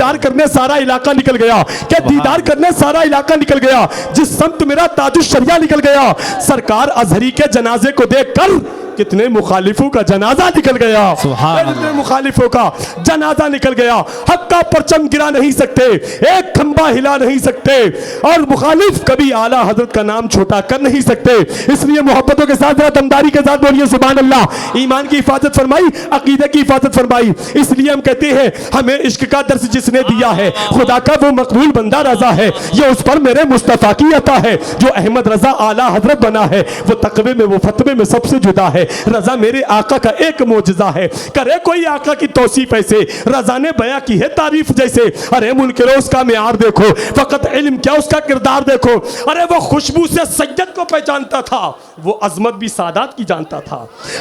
दीदार करने सारा इलाका निकल गया, कि दीदार करने सारा इलाका निकल गया। जिस समत मेरा ताजुश शरिया निकल गया, सरकार अजहरी के जनाजे को देखकर कितने मुखालिफों का जनाजा निकल गया, कितने मुखालिफों का जनाजा निकल गया। हक का परचम गिरा नहीं सकते, एक खंबा हिला नहीं सकते, और मुखालिफ कभी आला हजरत का नाम छोटा कर नहीं सकते। इसलिए मोहब्बतों के साथ, दमदारी के साथ बोलिए सुभान अल्लाह। ईमान की हिफाजत फरमाई, अकीदे की हिफाजत फरमाई। इसलिए हम कहते हैं हमें इश्क का दर्स जिसने दिया है, खुदा का वो मकबूल बंदा रजा है, ये उस पर मेरे मुस्तफा की अता है। जो अहमद रजा आला हजरत बना है, वो तकवे में वो फतवे में सबसे जुदा है। रजा मेरे आका का एक मोजज़ा है, करे कोई आका की तौसीफ ऐसे, रजा ने बयां की है तारीफ जैसे। अरे मुनकिरो उसका मियार देखो, फकत इल्म क्या उसका किरदार देखो। अरे वो खुशबू से सज्जद को पहचानता था, वो अजमत भी सादात की जानता था।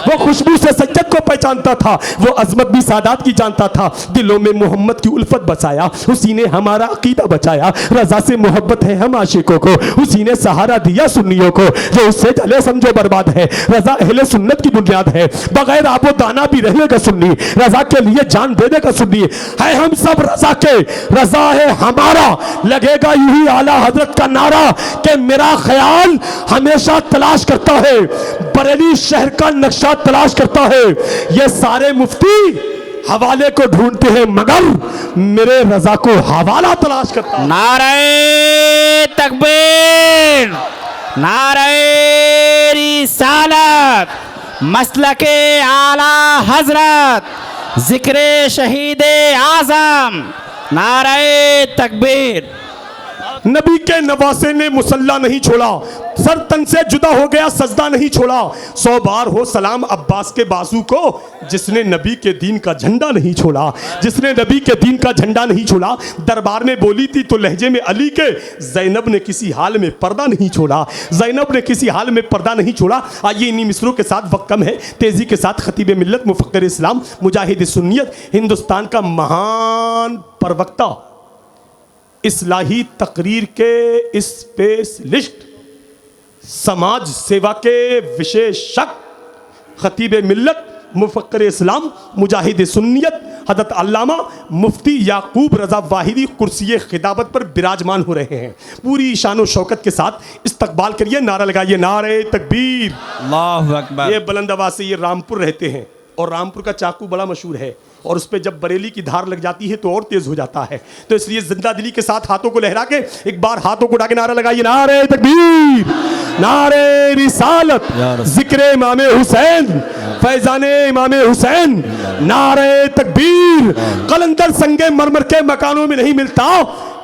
वो खुशबू से सज्जद को पहचानता था, वो अजमत भी सादात की जानता था। दिलों में मोहम्मद की उल्फत बसाया, उसी ने हमारा अकीदा बचाया। रजा से मोहब्बत है हम आशिकों को, उसी ने सहारा दिया सुन्नियों को। जो उससे चले समझो बर्बाद है, रजा अहले सुन्नत की बुनियाद है। बगैर आबो दाना भी रहेगा सुन्नी, रजा के लिए जान दे देगा सुन्नी है। हम सब रजा के, रजा है हमारा। लगेगा यही आला हजरत का नारा कि मेरा ख्याल हमेशा तलाश करता है, बरेली शहर का नक्शा तलाश करता है। ये सारे मुफ्ती हवाले को ढूंढते हैं, मगर मेरे रजा को हवाला तलाश करता है। नारे तकबीर, नारे रिसालत, मसलके आला हजरत, जिक्रे शहीदे आजम, नारे तकबीर। नबी के नवासे ने मुसल्ला नहीं छोड़ा, सर तन से जुदा हो गया, सजदा नहीं छोड़ा। 100 बार हो सलाम अब्बास के बाजू को, जिसने नबी के दीन का झंडा नहीं छोड़ा, जिसने नबी के दीन का झंडा नहीं छोड़ा। दरबार में बोली थी तो लहजे में अली के, ज़ैनब ने किसी हाल में पर्दा नहीं छोड़ा, ज़ैनब ने किसी हाल में पर्दा नहीं छोड़ा। आइए इन्हीं मिसरों के साथ, वक्त कम है, तेज़ी के साथ खतीब मिल्लत, मुफक्किर इस्लाम, मुजाहिद सुन्नियत, हिंदुस्तान का महान प्रवक्ता, इस्लाही तकरीर के स्पेशलिस्ट, समाज सेवा के विशेषज्ञ, खतीब मिल्लत, मुफक्किर इस्लाम, मुजाहिद सुन्नियत, हज़रत अल्लामा मुफ्ती याकूब रज़ा वाहिदी कुर्सी खिताबत पर विराजमान हो रहे हैं। पूरी शान व शौकत के साथ इस्तकबाल करिए, नारा लगाइए, नारे तकबीर, अल्लाहु अकबर। ये बुलंद आवाज़ से, ये रामपुर रहते हैं और रामपुर का चाकू बड़ा मशहूर है, और उस पर जब बरेली की धार लग जाती है तो और तेज हो जाता है। तो इसलिए जिंदा दिली के साथ हाथों को लहरा के एक बार हाथों को उठा के नारा लगाइए, नारे तकबीर, नारे रिसालत, जिक्र इमाम हुसैन, फैजाने इमाम हुसैन, नारे तकबीर। कलंदर संगे मरमर के मकानों में नहीं मिलता,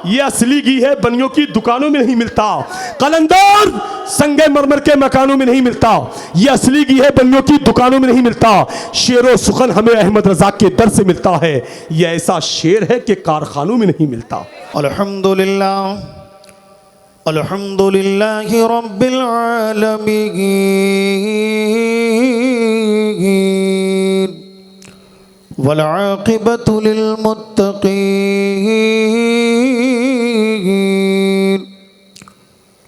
ये असली घी है बनियों की दुकानों में नहीं मिलता। कलंदर संगे मरमर के मकानों में नहीं मिलता, ये असली घी है बनियों की दुकानों में नहीं मिलता। शेरो सुखन हमें अहमद रजा के दर से मिलता है, ये ऐसा शेर है कि कारखानों में नहीं मिलता। अल्हम्दुलिल्लाह, अल्हम्दुलिल्लाहि रब्बिल आलमीन, वल आक़िबतु लिल मुत्तक़ीन,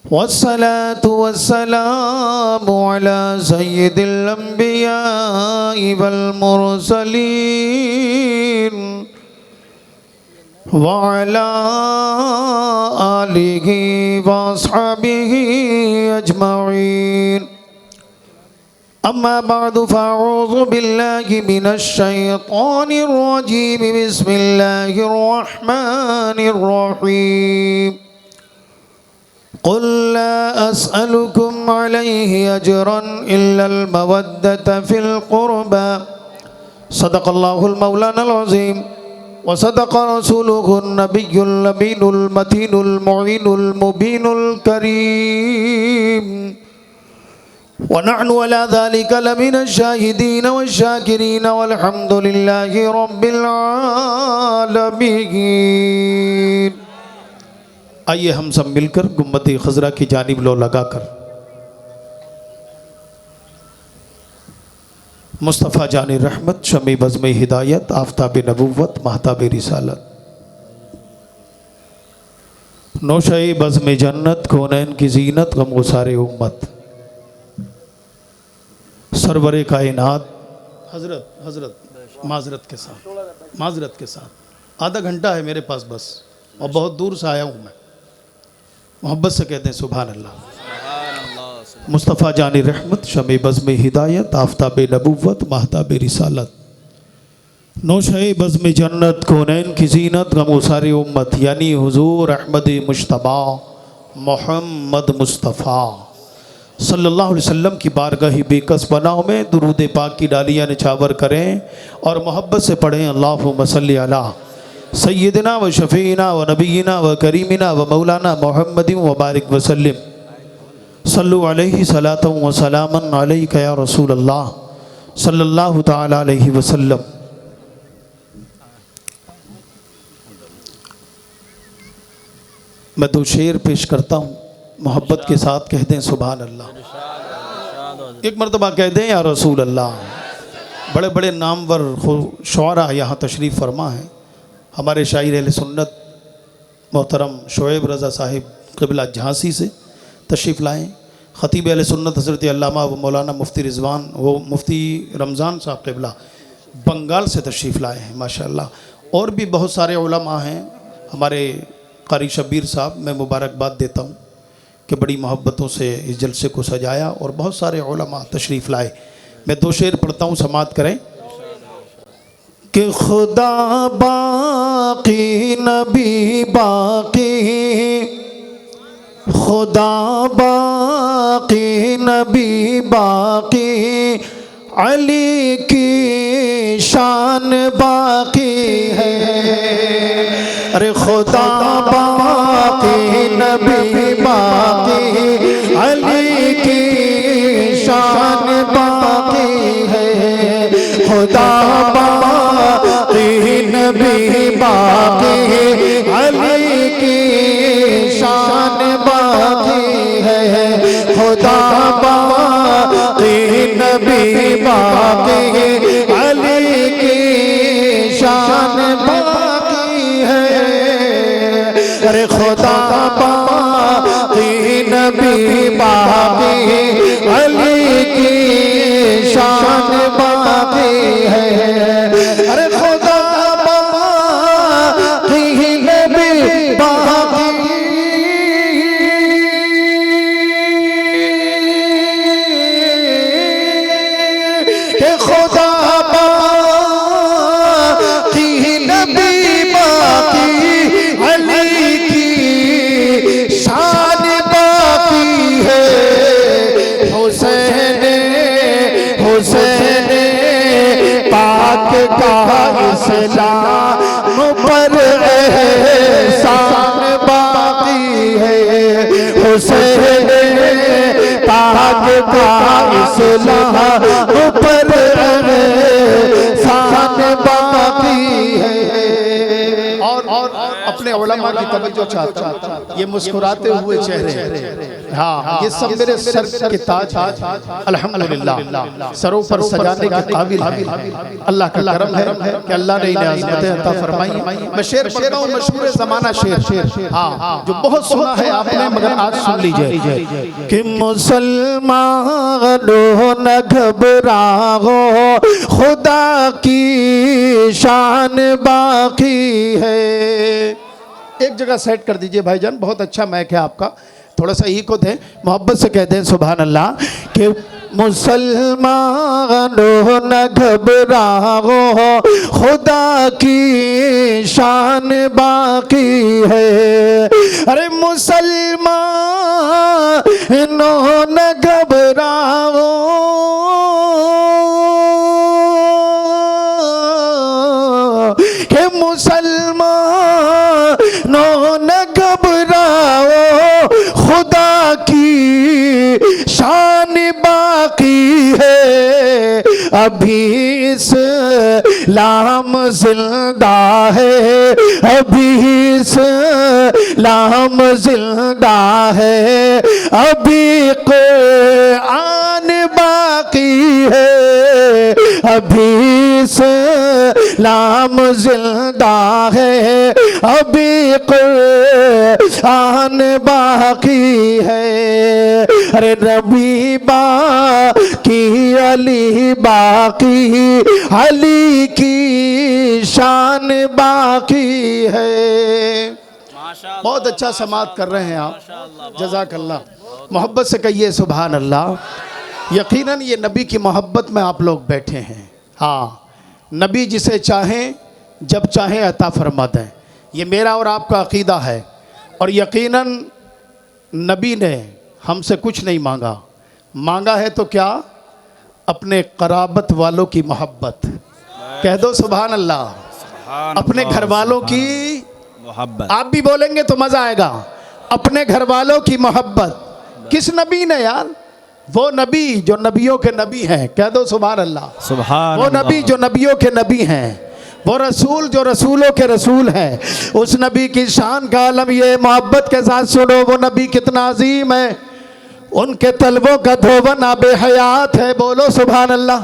वस्सलातु वस्सलामु अला सय्यिदिल अंबियाइ वल मुरसलीन, वअला आलिहि वअस्हाबिहि अजमईन। अम्मा बअदु फ़अऊज़ु बिल्लाहि मिनश शैतानिर रजीम, बिस्मिल्लाहिर रहमानिर रहीम। क़ुल ला अस्अलुकुम अलैहि अजरन इल्लल मवद्दत फिल क़ुरबा, सदक़ल्लाहुल मौलानाल अज़ीम व सदक़ रसूलुहुन नबियुल अमीनुल मतीनुल मुईनुल मुबीनुल करीम, व नहनु अला ज़ालिका लमिनश शाहिदीन वश्शाकिरीन वल्हम्दुलिल्लाहि रब्बिल आलमीन। आइए हम सब मिलकर गुम्बद खज़रा की जानिब लो लगाकर मुस्तफ़ा जानी रहमत, शमी बज़्म हिदायत, आफ्ताब नबुव्वत, महताब रिसालत, नौशाई बज़्म जन्नत, कौनैन की ज़ीनत, गमगुसारे उम्मत, सरवरे कायनात, हज़रत माज़रत के साथ आधा घंटा है मेरे पास बस, और बहुत दूर से आया हूँ मैं। मोहब्बत से कहते हैं सुभान अल्लाह। मुस्तफ़ा जानी रहमत, शमे बज़्म हिदायत, आफ्ताब नबुव्वत, महताब रिसालत, नौशे बज़्म जन्नत, कौनैन की ज़ीनत, गम सारी उम्मत, यानी हुज़ूर अहमद मुश्तबा मोहम्मद मुस्तफ़ा सल्लल्लाहु अलैहि वसल्लम की बारगाही बेकस बनाओ में दुरूद पाक की डालियाँ निछावर करें और मोहब्बत से पढ़ें अल्लाहुम्मा सल्ली अला सय्यिदना व शफ़ीना व नबीना व करीमिना व मौलाना मुहम्मदिन व बारिक वसल्लिम सल्लु अलैहि सलातन व सलामन अलैका या रसूल अल्लाह सल्लल्लाहु तआला अलैहि वसल्लम। मैं दो शेर पेश करता हूँ, मोहब्बत के साथ कह दें सुभान अल्लाह। एक मरतबा कह दें या रसूल अल्लाह। बड़े बड़े नामवर शुआरा यहाँ तशरीफ़ फरमा हैं। हमारे शायर अहले सुन्नत मोहतरम शोएब रज़ा साहिब क़िबला झांसी से तशरीफ़ लाएँ। ख़तीब अहले सुन्नत हज़रत अल्लामा व मौलाना मुफ्ती रिज़वान वो मुफ्ती रमज़ान साहब क़िबला बंगाल से तशरीफ़ लाए हैं माशाअल्लाह। और भी बहुत सारे उलमा हैं। हमारे कारी शब्बीर साहब, मैं मुबारकबाद देता हूँ कि बड़ी मोहब्बतों से इस जलसे को सजाया और बहुत सारे उलमा तशरीफ़ लाए। मैं दो शेर पढ़ता हूँ, समाअत करें कि खुदा बाकी नबी बाकी, खुदा बाकी नबी बाकी, अली की शान बाकी है। अरे खुदा बाकी नबी बाकी, अली की शान बाकी है। खुदा बाकी नबी बाकी, अली की शान बाकी है। खुदा बाकी नबी बाकी, अली की शान बाकी है। अरे खुदा बाकी नबी बाकी, अली की शान बाकी है। अरे खुदा बाकी नबी बाकी, के खुदा बाकी नबी बाकी, अली की शान बाकी है। हुसैन हुसैन पाक का इस्लाम पर एहसान बाकी है। हुसैन पाक का इस्लाम पर एहसान बाकी है। और अपने उलमा की तवज्जो चाहता हूं, ये मुस्कुराते हुए चेहरे, हाँ ये सब मेरे सर के ताज अल्हम्दुलिल्लाह, सरों पर सजाने के काबिल है। अल्लाह का करम है कि अल्लाह ने इन्हें अज़मतें अता फरमाई। मैं शेर पढ़ता हूँ, मशहूर ज़माना शेर, हाँ जो बहुत सुना है आपने, मगर आज सुन लीजिए कि मुसलमानों न घबराओ, खुदा की शान बाकी है। एक जगह सेट कर दीजिए भाईजान, बहुत अच्छा मैक है आपका, थोड़ा सा इको दें, मोहब्बत से कहते हैं सुभान अल्लाह कि मुसलमानों न घबराओ, खुदा की शान बाकी है। अरे मुसलमानों न घबराओ, के मुसलमानों न घबराओ, खुदा की शान बाकी है। अभी इस्लाम जिंदा है, अभी इस्लाम जिंदा है, अभी कुरान बाकी है। अभी इस्लाम जिंदा है, अभी कुरान बाकी है। अरे नबी बाकी अली बाकी, अली की शान बाकी है। बहुत अच्छा समात कर रहे हैं आप, जज़ाकल्लाह। मोहब्बत से कहिए सुभान अल्लाह। यकीनन ये नबी की मोहब्बत में आप लोग बैठे हैं। हाँ, नबी जिसे चाहें जब चाहें अता फरमा दें, ये मेरा और आपका अकीदा है। और यकीनन नबी ने हमसे कुछ नहीं मांगा, मांगा है तो क्या, अपने क़राबत वालों की मोहब्बत। कह दो सुभान अल्लाह। अपने घर वालों की मोहब्बत, आप भी बोलेंगे तो मज़ा आएगा। अपने घर वालों की मोहब्बत। किस नबी ने यार? वो नबी जो नबियों के नबी हैं। कह दो सुभान अल्लाह। सुभान वो नबी जो नबियों के नबी हैं, वो रसूल जो रसूलों के रसूल हैं। उस नबी की शान का आलम ये मोहब्बत के साथ सुनो। वो नबी कितना अजीम है, उनके तलवों का धोवन आबे हयात है। बोलो सुभान अल्लाह।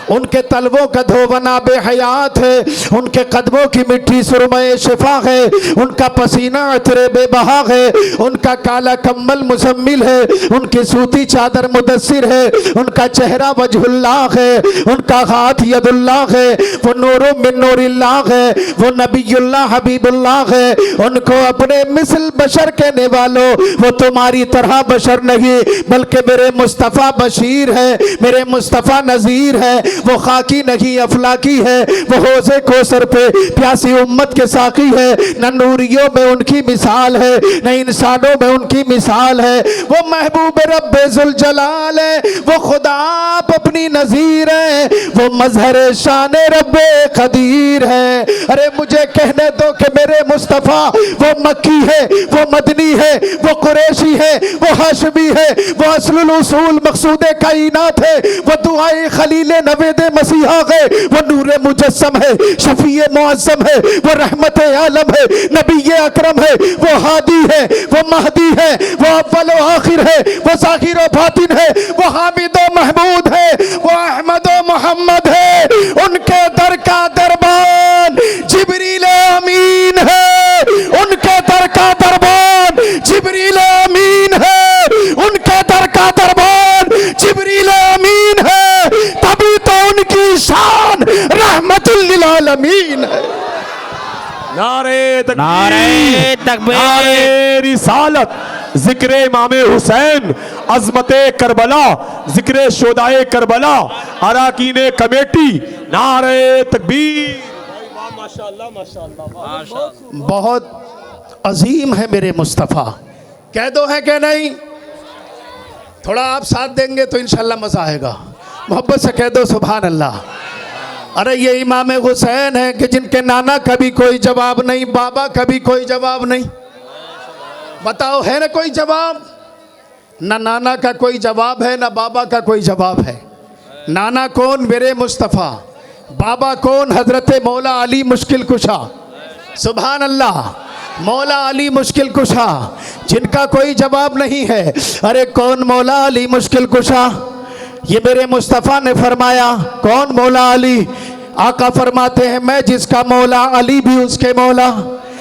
उनके तलवों का धोवन आबे हयात है, उनके कदमों की मिट्टी सुरमए शिफा है, उनका पसीना अतरे बेबहा है, उनका काला कम्बल मुजम्मिल है, उनकी सूती चादर मुदस्सिर है, उनका चेहरा वजहुल्लाह है, उनका हाथ यदुल्लाह है, वो नूरो मिन नूरिल्लाह है, वो नबीयुल्लाह हबीबुल्लाह है। उनको अपने मिसल बशर कहने वालों, वो तुम्हारी तरह बशर नहीं बल्कि मेरे मुस्तफ़ा बशीर है, मेरे मुस्तफ़ा नज़ीर है। वो खाकी नहीं अफलाकी है, वो हौज़े कौसर पे प्यासी उम्मत के साकी है। न नूरियों में उनकी मिसाल है, न इंसानों में उनकी मिसाल है। वो महबूब रब्बे जुल जलाल है, वो खुदा आप अपनी नज़ीर है, वो मजहर शान रब्बे कदीर है। अरे मुझे कहने दो कि मेरे मुस्तफ़ा वो मक्की है, वो मदनी है, वो कुरैशी है, वो हाशमी है, वो असलुल उसूल मकसूद कायनात है, वो दुआए खलील नवेद मसीहा है, वो नूर मुजस्सम है, शफीए मुअज्जम है, वो रहमत आलम है, नबी अकरम है, वो हादी है, वो महदी है, वो अव्वल व आखिर है, वो ज़ाहिर व बातिन है, वो हामिद व महमूद है, वो अहमद व मोहम्मद है। उनके दर का दरबान जिब्रील अमीन है, उनके दर का दरबान जिब्रील अमीन है, उनके दर का दरबान जिब्रील अमीन है। तभी तो उनकी शान रहमतुल लिल आलमीन है। नारे तकबीर, नारे तकबीर, नारे रिसालत, जिक्र इमाम हुसैन, अजमते करबला, जिक्र शोदाए करबला, अराकीने कमेटी, नारे तकबीर। माशाअल्लाह माशाअल्लाह। बहुत अजीम है मेरे मुस्तफ़ा। कह दो है कि नहीं? थोड़ा आप साथ देंगे तो इंशाल्लाह मज़ा आएगा। मोहब्बत से कह दो सुभान अल्लाह। अरे ये इमाम हुसैन है कि जिनके नाना का भी कोई जवाब नहीं, बाबा का भी कोई जवाब नहीं। बताओ है ना कोई जवाब? ना नाना का कोई जवाब है, ना बाबा का कोई जवाब है। नाना कौन? मेरे मुस्तफ़ा। बाबा कौन? हजरत मौला अली मुश्किल कुशा। सुभान अल्लाह। मौला अली मुश्किल कुशा, जिनका कोई जवाब नहीं है। अरे कौन मौला अली मुश्किल कुशा? ये मेरे मुस्तफ़ा ने फरमाया। कौन मौला अली? आका फरमाते हैं, मैं जिसका मौला अली भी उसके मौला।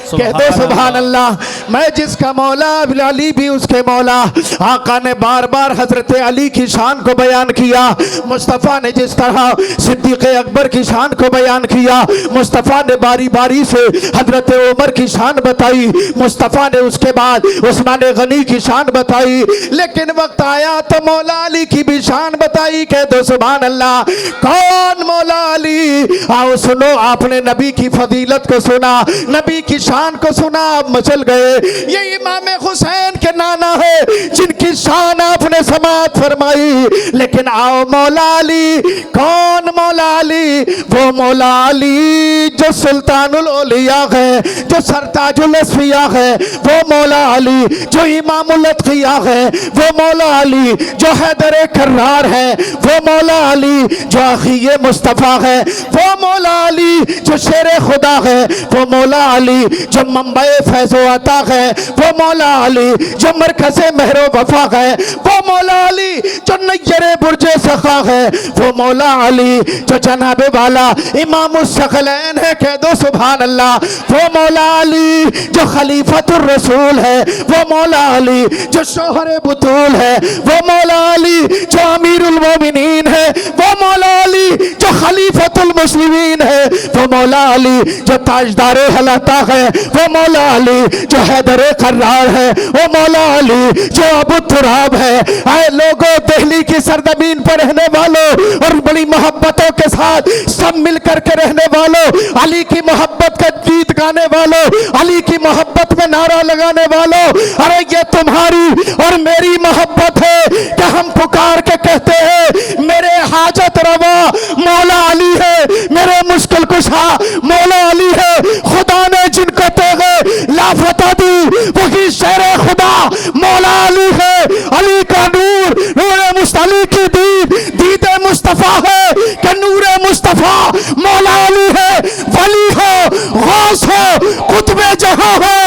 कह दो सुभान अल्लाह। मैं जिसका मौला अली भी उसके मौला। आका ने बार बार हजरत अली की शान को बयान किया। मुस्तफ़ा ने जिस तरह सिद्दीक़ अकबर की शान को बयान किया, मुस्तफ़ा ने बारी बारी से हजरत उमर की शान बताई, मुस्तफ़ा ने उसके बाद उस्मान गनी की शान बताई, लेकिन वक्त आया तो मौला अली की भी शान बताई। कह दो सुभान अल्लाह। कौन मौला अली? आओ सुनो, आपने नबी की फजीलत को सुना, नबी की शान को सुना, आप मचल गए। ये इमाम हुसैन के नाना है, जिनकी शान आपने समात फरमाई। लेकिन आओ मौला अली। कौन मौला अली? वो मौला अली जो सुल्तानुल औलिया है, जो सरताजुल अस्फिया है। वो मौला अली जो इमामुल अत्किया है। वो मौला अली जो हैदर कर्रार है। वो मौला अली जो अखिये मुस्तफ़ा है। वो मौला अली जो शेर खुदा है। वो मौला अली जो मंबई फैज़ो अता है। वो मौला अली जो मरकज़े महरो वफा है। वो वो मौला अली जो नैयरे बुर्जे सखा है, वो मौला अली जो जनाब वाला इमाम सकलैन है, कह दो सुभान अल्लाह। वो मौला अली जो खलीफतुर रसूल है, वो मौला अली जो शोहर बुतूल है, वो मौला अली जो अमीरुल मोमिनीन है, वो मौला अली जो खलीफतुल मुस्लिमीन है, वो मौला अली जो ताजदार हलाता है, वो मौला अली जो हैदर कर्रार है, वो मौला अली जो अबू तुराब है। आए लोगों, दिल्ली की सरजमीन पर रहने वालों और बड़ी मोहब्बतों के साथ सब मिलकर के रहने वालों, अली की मोहब्बत का गीत गाने वालों, अली की मोहब्बत में नारा लगाने वालों, अरे ये तुम्हारी और मेरी मोहब्बत है कि हम पुकार के कहते हैं मेरे हाजत रवा मौला अली है, मेरे मुश्किल कुशा मौला अली है। खुदा ने जिनको तेगे लाफता दी वही शेर खुदा मौला अली है। अली का नूर नूर मुस्तली की दीद मुस्तफा है कि नूर मुस्तफा मौला अली है। वली हो, गौस हो, कुतुबे जहां हो,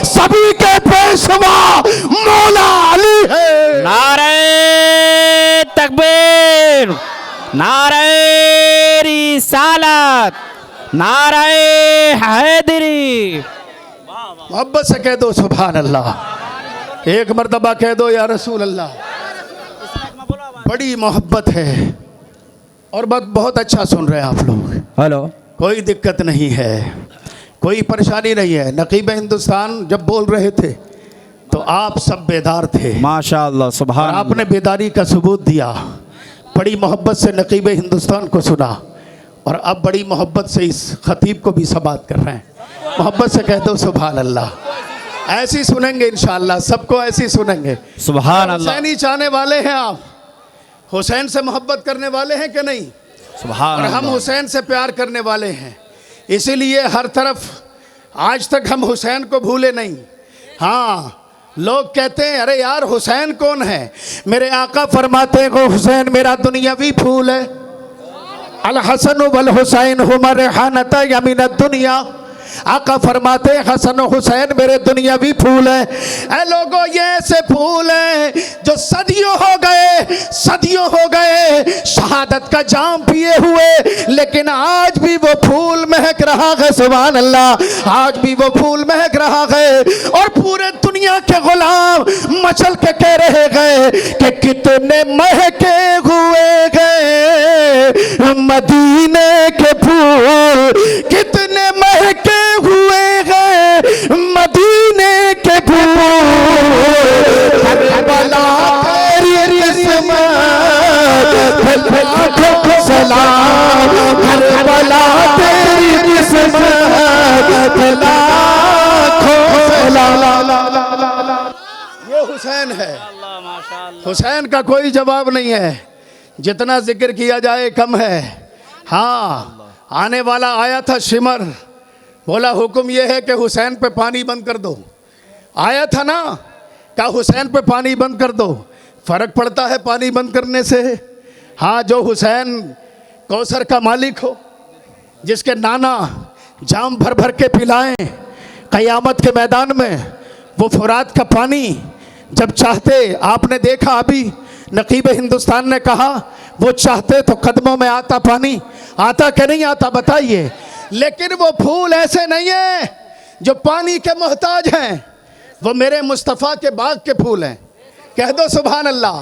सभी के पेशवा मौला अली है। नारे तकबीर, नारे रिसालत, नारे हैदरी। मोहब्बत से कह दो सुभान अल्लाह, एक मर्तबा कह दो या रसूल अल्लाह। बड़ी मोहब्बत है और बहुत अच्छा सुन रहे हैं आप लोग। हेलो, कोई दिक्कत नहीं है, कोई परेशानी नहीं है। नकीब हिंदुस्तान जब बोल रहे थे तो आप सब बेदार थे, माशाअल्लाह, और सुभान आपने बेदारी का सबूत दिया। बड़ी मोहब्बत से नकीब हिंदुस्तान को सुना और अब बड़ी मोहब्बत से इस खतीब को भी समाअत कर रहे हैं। मोहब्बत से कह दो सुभान अल्लाह। ऐसी सुनेंगे इंशाअल्लाह, सबको ऐसी सुनेंगे। सुभान अल्लाह, हुसैनी चाहने वाले हैं आप, हुसैन से मोहब्बत करने वाले हैं कि नहीं? सुभान और हम अल्लाह। हुसैन से प्यार करने वाले हैं, इसीलिए हर तरफ आज तक हम हुसैन को भूले नहीं। हाँ, लोग कहते हैं अरे यार हुसैन कौन है? मेरे आका फरमाते हैं हुसैन मेरा दुनियावी फूल है। अल हसन वल हुसैन हुमा रेहानता यमीन दुनिया। आका फरमाते हैं हसन हुसैन मेरे दुनियावी फूल है। ऐ लोगों, ये ऐसे फूल हैं जो सदियों हो गए शहादत का जाम पिए हुए, लेकिन आज भी वो फूल महक रहा है। सुभान अल्लाह, आज भी वो फूल महक रहा है। और पूरे दुनिया के गुलाम मचल के कह रहे गए कि कितने महके हुए गए मदीने के फूल, कितने महके हुए गए मदीने के फूल। करबला तेरी किस्मत, लाखों सलाम। करबला तेरी किस्मत, लाखों सलाम। ये हुसैन है, हुसैन का कोई जवाब नहीं है, जितना जिक्र किया जाए कम है। हाँ, आने वाला आया था शिमर, बोला हुक्म यह है कि हुसैन पे पानी बंद कर दो। आया था ना, क्या हुसैन पे पानी बंद कर दो। फर्क पड़ता है पानी बंद करने से। हाँ, जो हुसैन कौसर का मालिक हो, जिसके नाना जाम भर भर के पिलाएं क़यामत के मैदान में, वो फुरात का पानी जब चाहते, आपने देखा अभी नकीब हिंदुस्तान ने कहा वो चाहते तो कदमों में आता पानी, आता कि नहीं आता बताइए। लेकिन वो फूल ऐसे नहीं है जो पानी के मोहताज हैं, वो मेरे मुस्तफ़ा के बाग के फूल हैं। कह दो सुभान अल्लाह,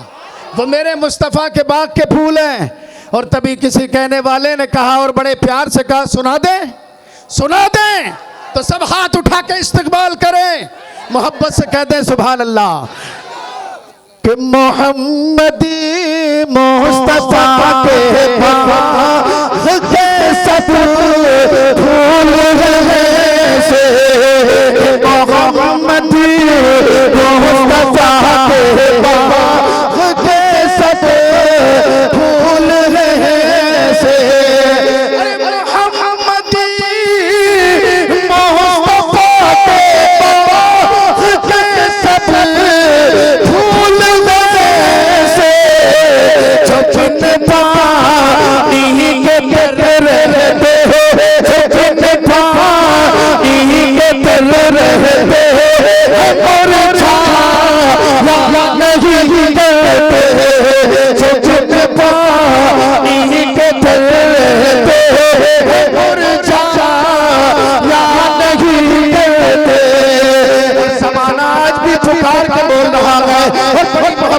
वो मेरे मुस्तफ़ा के बाग के फूल हैं। और तभी किसी कहने वाले ने कहा और बड़े प्यार से कहा सुना दें, सुना दें, तो सब हाथ उठा के इस्तकबाल करें, मोहब्बत से कह दें सुभान अल्लाह कि मोहम्मदी मुस्तफ़ा के बाग के सब फूल हैं से, मोहम्मदी मुस्तफ़ा के बाग के सब फूल हैं से। अरे मोहम्मदी मुस्तफ़ा के बाग के सब फूल हैं से, जो जिन पानी के तर रहते हो, जो जिन पानी के तर रहते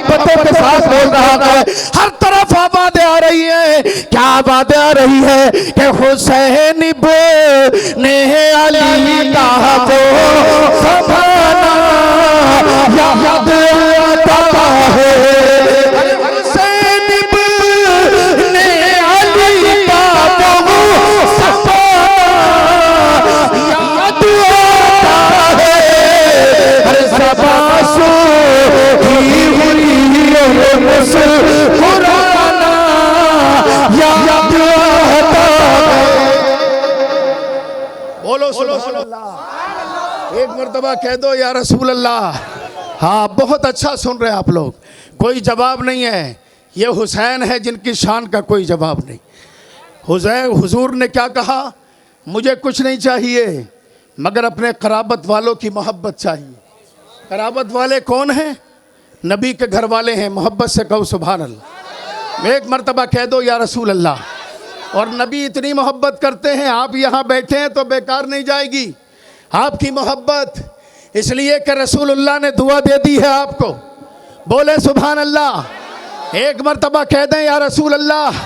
मोहब्बतों के साथ बोल रहा है। हर तरफ आवाज़ें आ रही है। क्या आवाज़ें आ रही है कि हुसैन इब्ने अली का वो ज़माना याद आता है। हुसैन इब्ने अली का वो ज़माना याद आता है। हर ज़बासो ही हुई मुस्कुराना याद आता है। बोलो एक मर्तबा कह दो या रसूल अल्लाह। हाँ, बहुत अच्छा सुन रहे हैं आप लोग। कोई जवाब नहीं है। ये हुसैन है जिनकी शान का कोई जवाब नहीं। हुजूर ने क्या कहा? मुझे कुछ नहीं चाहिए मगर अपने कराबत वालों की मोहब्बत चाहिए। कराबत वाले कौन हैं? नबी के घर वाले हैं। मोहब्बत से कहो सुभान अल्लाह। एक मर्तबा कह दो या रसूल अल्लाह। और नबी इतनी मोहब्बत करते हैं, आप यहाँ बैठे हैं तो बेकार नहीं जाएगी आपकी मोहब्बत, इसलिए कि रसूलुल्लाह ने दुआ दे दी है आपको। बोले सुभान अल्लाह। एक मर्तबा कह दें या रसूल अल्लाह।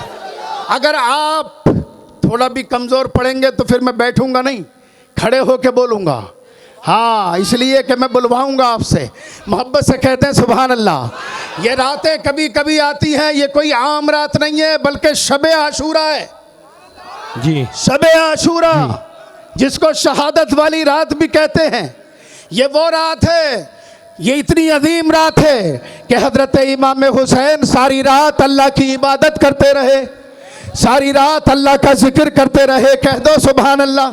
अगर आप थोड़ा भी कमज़ोर पड़ेंगे तो फिर मैं बैठूंगा नहीं, खड़े होके बोलूँगा। हाँ, इसलिए कि मैं बुलवाऊंगा आपसे। मोहब्बत से कहते हैं सुभान अल्लाह। ये रातें कभी कभी आती हैं, ये कोई आम रात नहीं है बल्कि शबे आशूरा है जी। शबे आशूरा जिसको शहादत वाली रात भी कहते हैं। ये वो रात है, ये इतनी अजीम रात है कि हजरत इमाम हुसैन सारी रात अल्लाह की इबादत करते रहे, सारी रात अल्लाह का जिक्र करते रहे। कह दो सुभान अल्लाह।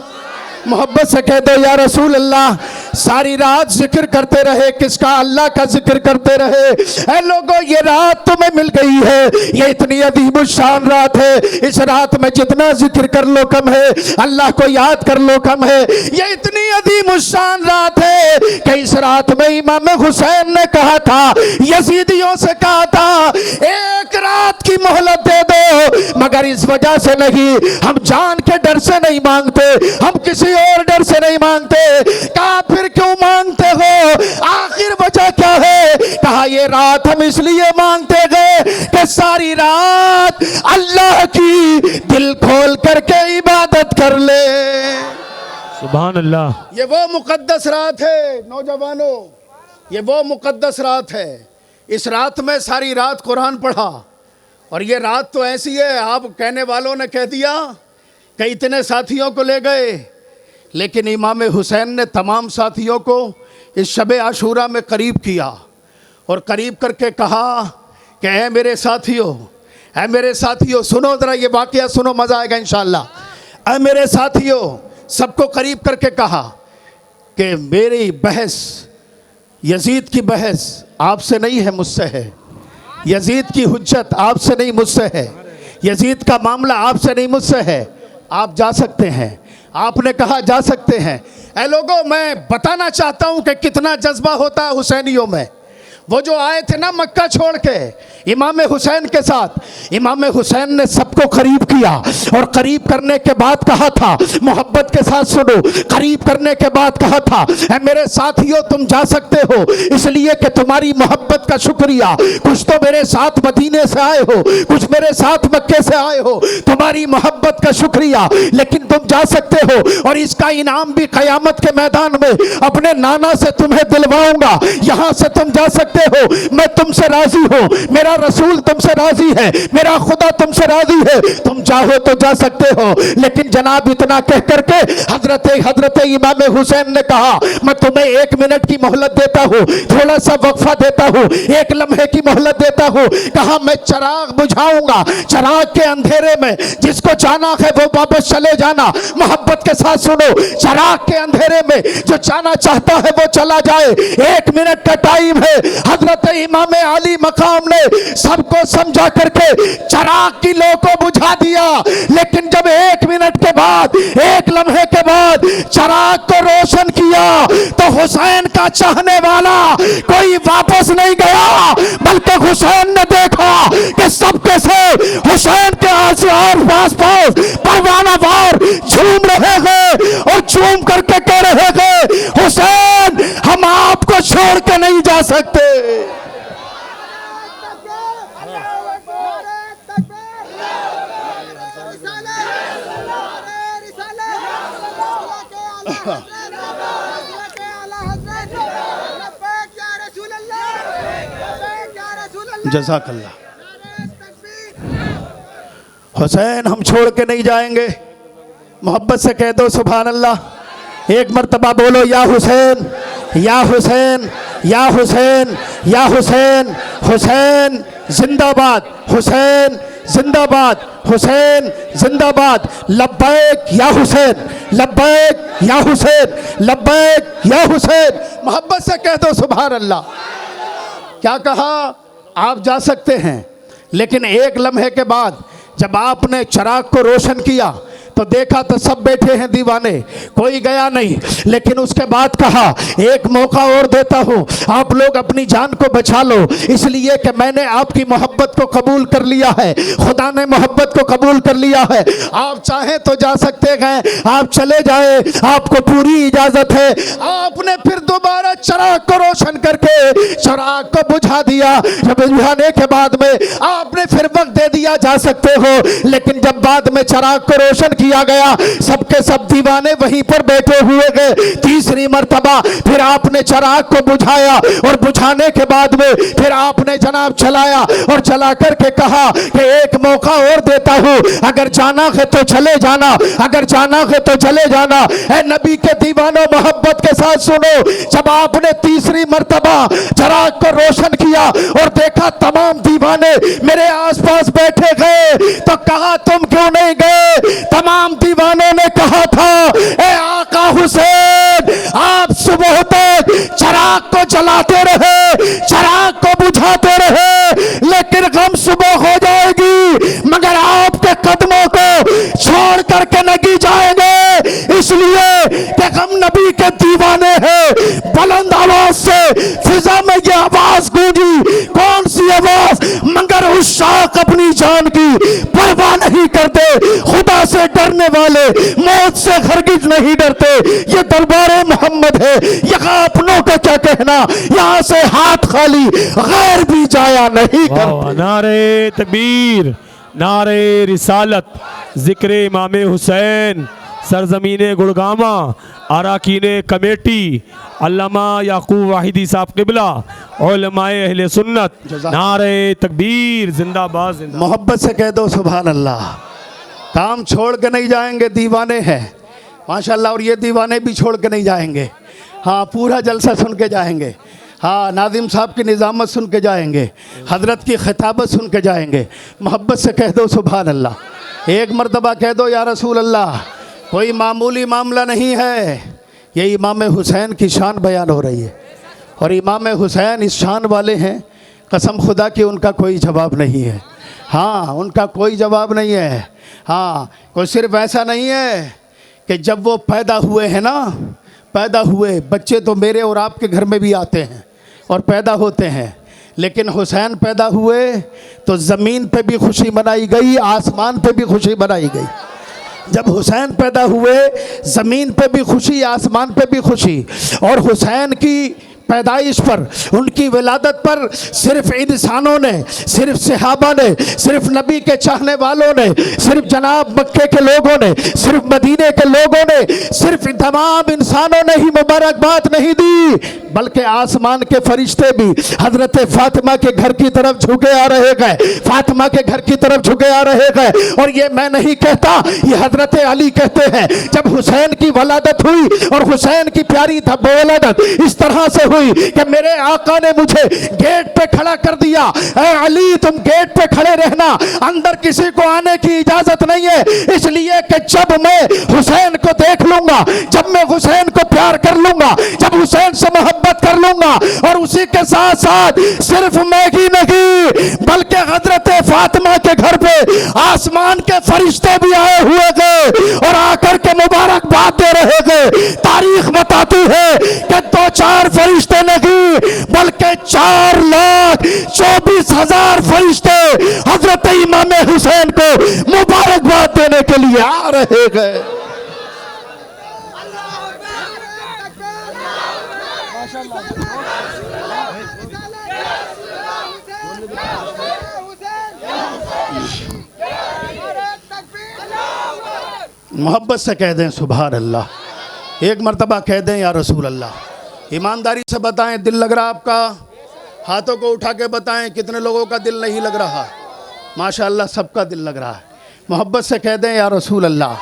मोहब्बत से कह दो या रसूल अल्लाह। सारी रात जिक्र करते रहे। किसका? अल्लाह का जिक्र करते रहे। ऐ लोगों, ये रात तुम्हें मिल गई है, ये इतनी अजीम शान रात है। इस रात में जितना जिक्र कर लो कम है, अल्लाह को याद कर लो कम है। ये इतनी अजीम शान रात है कि इस रात में इमाम हुसैन ने कहा था, यजीदियों से कहा था, एक रात की मोहलत दे दो, मगर इस वजह से नहीं, हम जान के डर से नहीं मांगते, हम किसी और डर से नहीं मांगते। कहा फिर क्यों मांगते हो? आखिर वजह क्या है? कहा ये रात हम इसलिए मांगते गए कि सारी रात अल्लाह की दिल खोल करके इबादत कर ले। सुभान अल्लाह। ये वो मुकद्दस रात है नौजवानों, ये वो मुकद्दस रात है। इस रात में सारी रात कुरान पढ़ा। और ये रात तो ऐसी है, आप कहने वालों ने कह दिया कि इतने साथियों को ले गए, लेकिन इमाम हुसैन ने तमाम साथियों को इस शबे आशूरा में करीब किया और करीब करके कहा कि ऐ मेरे साथियों, ऐ मेरे साथियों, सुनो ज़रा ये वाक़या सुनो, मज़ा आएगा इंशाअल्लाह। ऐ मेरे साथियों, सबको करीब करके कहा कि मेरी बहस, यजीद की बहस आपसे नहीं है, मुझसे है। यजीद की हुज्जत आपसे नहीं, मुझसे है। यजीद का मामला आपसे नहीं, मुझसे है। आप जा सकते हैं। आपने कहा जा सकते हैं। ऐ लोगों, मैं बताना चाहता हूं कि कितना जज्बा होता है हुसैनियों में। वो जो आए थे ना मक्का छोड़ के इमाम हुसैन के साथ, इमाम हुसैन ने सबको करीब किया और करीब करने के बाद कहा था, मोहब्बत के साथ सुनो, करीब करने के बाद कहा था, ऐ मेरे साथियों तुम जा सकते हो, इसलिए कि तुम्हारी मोहब्बत का शुक्रिया। कुछ तो मेरे साथ मदीने से आए हो, कुछ मेरे साथ मक्के से आए हो, तुम्हारी मोहब्बत का शुक्रिया, लेकिन तुम जा सकते हो और इसका इनाम भी क़यामत के मैदान में अपने नाना से तुम्हें दिलवाऊंगा। यहाँ से तुम जा सकते हो, मैं तुमसे राजी हूँ, मेरा रसूल तुमसे राजी है, मेरा खुदा तुमसे राजी है, तुम चाहो तो जा सकते हो। लेकिन जनाब इतना कह करके हजरत इमाम हुसैन ने कहा, मैं तुम्हें 1 मिनट की मोहलत देता हूँ, थोड़ा सा वक्फा देता हूँ, 1 लम्हे की मोहलत देता हूँ। कहा मैं चिराग बुझाऊंगा, चिराग के अंधेरे में जिसको जाना है वो वापस चले जाना। मोहब्बत के साथ सुनो, चिराग के अंधेरे में जो जाना चाहता है वो चला जाए। 1 मिनट का टाइम है। हजरत इमाम अली मकाम ने सबको समझा करके चिराग की लो को बुझा दिया, लेकिन जब 1 मिनट के बाद, 1 लम्हे के बाद चिराग को रोशन किया तो हुसैन का चाहने वाला कोई वापस नहीं गया, बल्कि हुसैन ने देखा कि सबके से हुसैन के आस पास परवाना वार झूम रहे हैं और झूम करके कह रहे हैं, हुसैन हम आपको छोड़ के नहीं जा सकते। जज़ाकल्लाह। हुसैन हम छोड़ के नहीं जाएंगे। मोहब्बत से कह दो सुभान अल्लाह। एक मर्तबा बोलो या हुसैन या हुसैन या हुसैन या हुसैन। हुसैन जिंदाबाद, हुसैन जिंदाबाद, हुसैन जिंदाबाद। लब्बैक या हुसैन, लब्बैक या हुसैन, लब्बैक या हुसैन। मोहब्बत से कह दो सुभान अल्लाह। क्या कहा? आप जा सकते हैं, लेकिन एक लम्हे के बाद जब आपने चिराग को रोशन किया तो देखा तो सब बैठे हैं दीवाने, कोई गया नहीं। लेकिन उसके बाद कहा एक मौका और देता हूँ, आप लोग अपनी जान को बचा लो, इसलिए कि मैंने आपकी मोहब्बत को कबूल कर लिया है, खुदा ने मोहब्बत को कबूल कर लिया है। आप चाहें तो जा सकते हैं, आप चले जाए, आपको पूरी इजाजत है। आपने फिर दोबारा चिराग को रोशन करके चिराग को बुझा दिया। जब बुझाने के बाद में आपने फिर वक्त दे दिया जा सकते हो, लेकिन जब बाद में चिराग को रोशन किया गया, सबके सब दीवाने वहीं पर बैठे हुए गए। तीसरी मर्तबा फिर आपने चिराग को बुझाया और बुझाने के बाद में फिर आपने जनाब चलाया और चला करके कहा कि एक मौका और देता हूं, अगर जाना है तो चले जाना, अगर जाना है तो चले जाना। ए नबी के दीवानों, मोहब्बत के साथ सुनो, जब आपने तीसरी मर्तबा चिराग को रोशन किया और देखा तमाम दीवाने मेरे आसपास बैठे गए, तो कहा तुम क्यों नहीं गए? तमाम दीवानों ने कहा था ए आका हुसैन, आप सुबह तक चिराग को जलाते रहे, चिराग को बुझाते रहे, लेकिन गम सुबह हो जाएगी मगर आपके कदमों को छोड़ करके नहीं जाएंगे, इसलिए कि हम नबी के दीवाने हैं। बुलंद आवाज से फिजा में ये आवाज गूंजी, कौन सी आवाज? मगर उस शाख अपनी जान की परवाह नहीं करते, खुदा से डरने वाले मौत से हरगिज नहीं डरते। ये दरबारे मोहम्मद है, यहाँ अपनों का क्या कहना, यहाँ से हाथ खाली गैर भी जाया नहीं करते। नारे तकबीर, नारे रिसालत, जिक्र इमाम हुसैन, सरजमीन गुड़गामा, अराकीन कमेटी, अल्लामा याकूब वाहिदी साहब किबला, उलमाए अहले सुन्नत, नारे तकबीर, जिंदाबाद जिंदाबाद। मोहब्बत से कह दो सुभान अल्लाह। काम छोड़ के नहीं जाएंगे, दीवाने हैं माशाल्लाह, और ये दीवाने भी छोड़ के नहीं जाएंगे। हाँ, पूरा जलसा सुन के जाएंगे। हाँ, नादिम साहब की निज़ामत सुन के जाएंगे, हजरत की खिताबत सुन के जाएंगे। मोहब्बत से कह दो सुभान अल्लाह। एक मरतबा कह दो या रसूल अल्लाह। कोई मामूली मामला नहीं है, ये इमाम हुसैन की शान बयान हो रही है, और इमाम हुसैन इस शान वाले हैं, कसम खुदा की उनका कोई जवाब नहीं है। हाँ, उनका कोई जवाब नहीं है। हाँ, कोई सिर्फ ऐसा नहीं है कि जब वो पैदा हुए हैं ना, पैदा हुए बच्चे तो मेरे और आपके घर में भी आते हैं और पैदा होते हैं, लेकिन हुसैन पैदा हुए तो ज़मीन पे भी खुशी मनाई गई, आसमान पे भी खुशी मनाई गई। जब हुसैन पैदा हुए ज़मीन पे भी खुशी, आसमान पे भी खुशी। और हुसैन की पैदाइश पर, उनकी विलादत पर सिर्फ इंसानों ने, सिर्फ सहाबा ने, सिर्फ नबी के चाहने वालों ने, सिर्फ जनाब मक्के के लोगों ने, सिर्फ मदीने के लोगों ने, सिर्फ तमाम इंसानों ने ही मुबारकबाद नहीं दी, बल्कि आसमान के फरिश्ते भी हजरत फातिमा के घर की तरफ झुके आ रहे गए, फातिमा के घर की तरफ झुके आ रहे गए। और ये मैं नहीं कहता, ये हजरत अली कहते हैं। जब हुसैन की वलादत हुई और हुसैन की प्यारी था वलादत इस तरह से हुई कि मेरे आका ने मुझे गेट पे खड़ा कर दिया, ऐ अली तुम गेट पे खड़े रहना, अंदर किसी को आने की इजाजत नहीं है, इसलिए कि जब मैं हुसैन को देख लूंगा, जब मैं हुसैन को प्यार कर लूंगा, जब हुसैन से मोहब्बत कर लूंगा, और उसी के साथ साथ सिर्फ मैं ही नहीं बल्कि हजरत फातिमा के घर पे आसमान के फरिश्ते भी आए हुए थे और आकर के मुबारकबाद दे रहे थे। तारीख बताती है कि 2-4 फरिश्ते नहीं बल्कि 4,24,000 फरिश्ते हजरत इमाम हुसैन को मुबारकबाद देने के लिए आ रहे हैं। मोहब्बत से कह दें सुभान अल्लाह। एक मर्तबा कह दें या रसूल अल्लाह। ईमानदारी से बताएं, दिल लग रहा आपका? हाथों को उठा के बताएं कितने लोगों का दिल नहीं लग रहा। माशाअल्लाह सबका दिल लग रहा है। मोहब्बत से कह दें या रसूल अल्लाह,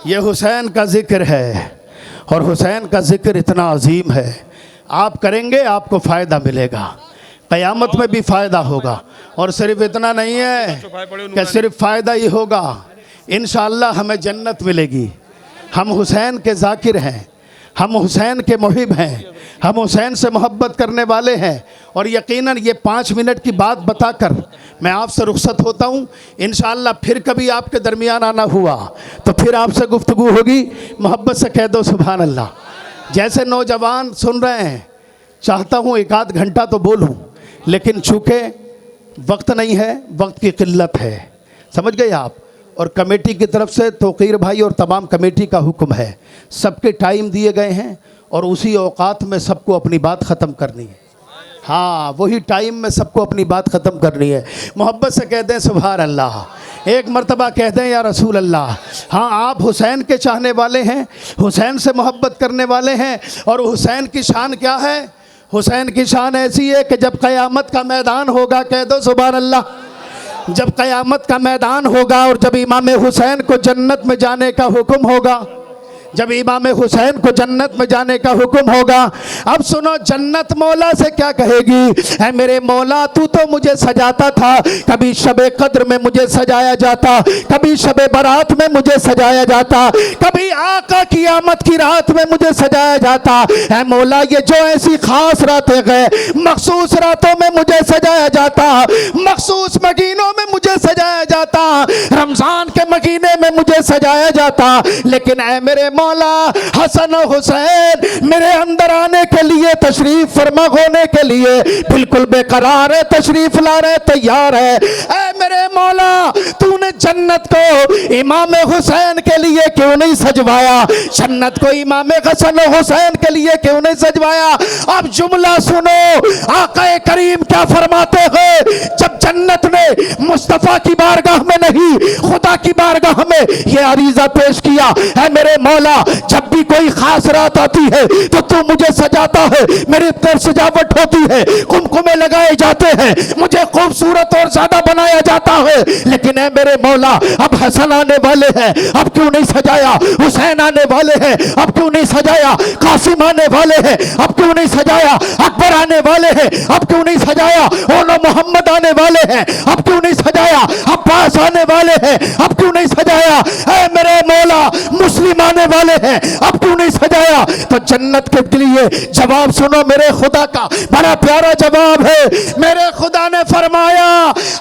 ये हुसैन का ज़िक्र है और हुसैन का ज़िक्र इतना अजीम है, आप करेंगे आपको फ़ायदा मिलेगा, क़यामत में भी फ़ायदा होगा। और सिर्फ इतना नहीं है कि सिर्फ फ़ायदा ही होगा, इंशाअल्लाह हमें जन्नत मिलेगी। हम हुसैन के ज़ाकिर हैं, हम हुसैन के मुहिब हैं, हम हुसैन से मोहब्बत करने वाले हैं। और यकीनन ये 5 मिनट की बात बताकर मैं आपसे रुखसत होता हूँ। इंशाअल्लाह फिर कभी आपके दरमियान आना हुआ तो फिर आपसे गुफ्तगू होगी। मोहब्बत से कह दो सुभान अल्लाह। जैसे नौजवान सुन रहे हैं, चाहता हूँ 1 आध घंटा तो बोलूँ, लेकिन चूँकि वक्त नहीं है, वक्त की किल्लत है, समझ गए आप। और कमेटी की तरफ से तौकीर भाई और तमाम कमेटी का हुक्म है, सबके टाइम दिए गए हैं और उसी औकात में सबको अपनी बात ख़त्म करनी है। हाँ, वही टाइम में सबको अपनी बात ख़त्म करनी है। मोहब्बत से कह दें सुभान अल्लाह। एक मर्तबा कह दें या रसूल अल्लाह। हाँ, आप हुसैन के चाहने वाले हैं, हुसैन से मोहब्बत करने वाले हैं। और हुसैन की शान क्या है? हुसैन की शान ऐसी है कि जब क़यामत का मैदान होगा, कह दो सुभान अल्लाह। जब क़यामत का मैदान होगा और जब इमाम हुसैन को जन्नत में जाने का हुक्म होगा, जब इमाम हुसैन को जन्नत में जाने का हुक्म होगा, अब सुनो, जन्नत मौला से क्या कहेगी? ऐ मेरे मौला, तू तो मुझे सजाता था, कभी शबे कद्र में मुझे सजाया जाता, कभी शबे बारात में मुझे सजाया जाता, कभी आका क़यामत की रात में मुझे सजाया जाता। ऐ मौला, ये जो ऐसी खास रातें गए, मखसूस रातों में मुझे सजाया जाता, मखसूस महीनों में मुझे सजाया जाता, रमज़ान के महीने में मुझे सजाया जाता। लेकिन ऐ मेरे मौला, हसन और हुसैन मेरे अंदर आने के लिए, तशरीफ फरमा होने के लिए बिल्कुल बेकरार है, तशरीफ ला रहे, तैयार है। ऐ मेरे मौला, तूने जन्नत को इमाम हुसैन के लिए क्यों नहीं सजवाया? जन्नत को इमाम हसन और हुसैन के लिए क्यों नहीं सजवाया? अब जुमला सुनो, आका करीम क्या फरमाते हैं? जब जन्नत ने मुस्तफ़ा की बारगाह में नहीं, खुदा की बारगाह में यह अरीजा पेश किया, है मेरे मौला, जब भी कोई खास रात आती है तो तू मुझे सजाता है, मेरी तरफ सजावट होती है, कुमकुमे लगाए जाते हैं, मुझे खूबसूरत और ज्यादा बनाया जाता है। लेकिन है मेरे मौला, अब हसन आने वाले हैं, अब क्यों नहीं सजाया? हुसैन आने वाले हैं, अब क्यों नहीं सजाया? कासिम आने वाले हैं, अब क्यों नहीं सजाया? अकबर आने वाले हैं, अब क्यों नहीं सजाया? ओलो मोहम्मद आने वाले हैं, अब क्यों नहीं सजाया? अब्बास आने वाले हैं, अब क्यों नहीं सजाया? ऐ मेरे मौला, मुस्लिम आने वाले हैं, अब क्यों नहीं सजाया? तो जन्नत के लिए जवाब सुनो मेरे खुदा का, बड़ा प्यारा जवाब है। मेरे खुदा ने फरमाया,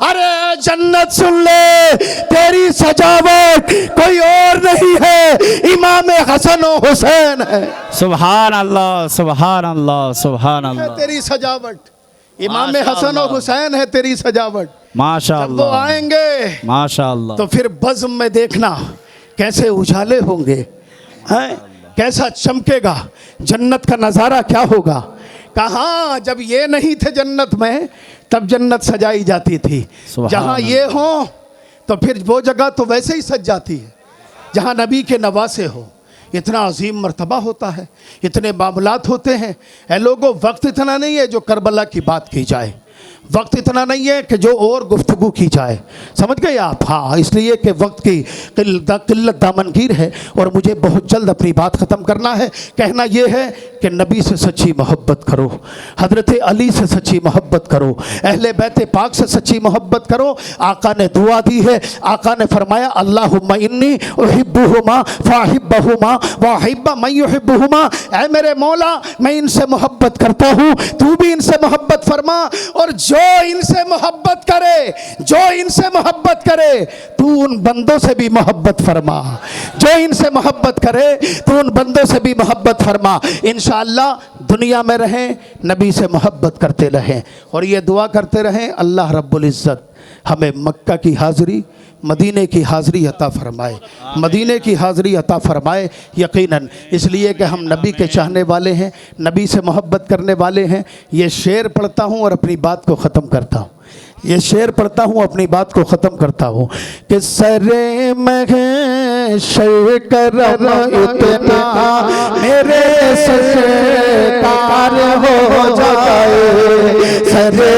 अरे जन्नत सुन ले, तेरी सजावट कोई और नहीं है, इमाम हसन और हुसैन है। सुभान अल्लाह, सुभान अल्लाह, सुभान अल्लाह। तेरी सजावट इमाम हसन और हुसैन है, तेरी सजावट। जब वो माशाअल्लाह, आएंगे माशाअल्लाह। तो फिर बज़्म में देखना कैसे उजाले होंगे, हैं? कैसा चमकेगा, जन्नत का नज़ारा क्या होगा। कहाँ, जब ये नहीं थे जन्नत में तब जन्नत सजाई जाती थी। सुभान जहाँ ये हो तो फिर वो जगह तो वैसे ही सज जाती है जहाँ नबी के नवासे हो। इतना अजीम मर्तबा होता है, इतने मामलात होते हैं। ऐ लोगों, वक्त इतना नहीं है जो करबला की बात की जाए, वक्त इतना नहीं है कि जो और गुफ्तगू की जाए, समझ गए आप। हाँ, इसलिए कि वक्त की किल्लत दामनगीर है और मुझे बहुत जल्द अपनी बात ख़त्म करना है। कहना यह है कि नबी से सच्ची मोहब्बत करो, हज़रत अली से सच्ची मोहब्बत करो, अहले बैत पाक से सच्ची मोहब्बत करो। आका ने दुआ दी है, आका ने फरमाया, अल्लाहुम्मा इन्नी उहिब्बुहुमा फ़ाहिब्बहुमा वहिब्ब मन युहिब्बुहुमा। ऐ मेरे मौला, मैं इनसे मोहब्बत करता हूँ, तू भी इनसे मोहब्बत फरमा। और जो इनसे मोहब्बत करे, जो इनसे मोहब्बत करे, तू उन बंदों से भी मोहब्बत फरमा। जो इनसे मोहब्बत करे, तू उन बंदों से भी मोहब्बत फरमा। इंशाअल्लाह दुनिया में रहें, नबी से मोहब्बत करते रहें और ये दुआ करते रहें, अल्लाह रब्बुल इज़्ज़त हमें मक्का की हाज़री, मदीने की हाज़री अता फ़रमाए, मदीने की हाज़री अता फ़रमाए। यकीनन इसलिए कि हम नबी के चाहने वाले हैं, नबी से मोहब्बत करने वाले हैं। ये शेर पढ़ता हूँ और अपनी बात को ख़त्म करता हूँ, ये शेर पढ़ता हूँ, अपनी बात को ख़त्म करता हूँ कि सरे महर शय करम इतना मेरे सरकार हो जाए, सरे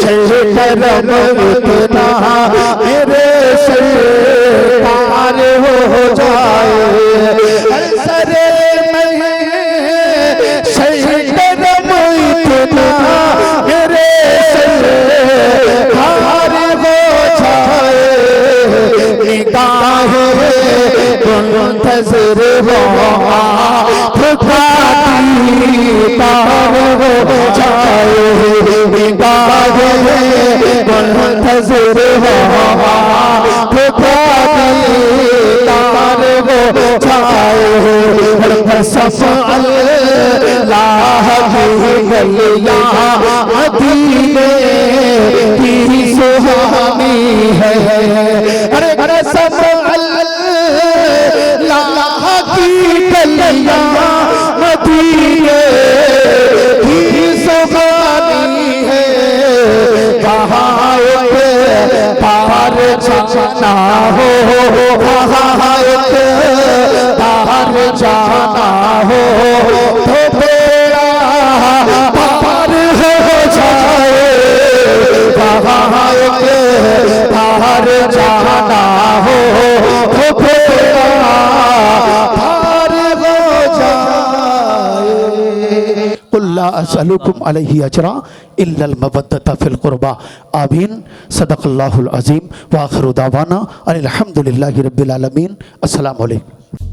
शय करम इतना मेरे सरकार हो जाए, सरे शय करम इतना मेरे सरकार हो जाए, निगाह मुंतज़िर हो तार हो जाए, निगाह मुंतज़िर हो तार हो जाए, सब अल्लाह की गलियां मदीने की सुहानी है, अरे सब अल्लाह की गलियां मदीने की सुहानी है, कहाँ पार जाना हो, कहाँ पार जाना हो तो बेड़ा पार हो जाए, कहाँ पार जाना हो तो बेड़ा पार हो जाए। कुल ला असअलुकुम अलैहि अजरा इल्लल मवद्दता फिल कुर्बा। आमीन। सदक़ल्लाहुल अज़ीम व आखिरु दावाना अनिल हम्दुलिल्लाहि रब्बिल आलमीन। अस्सलामु अलैकुम।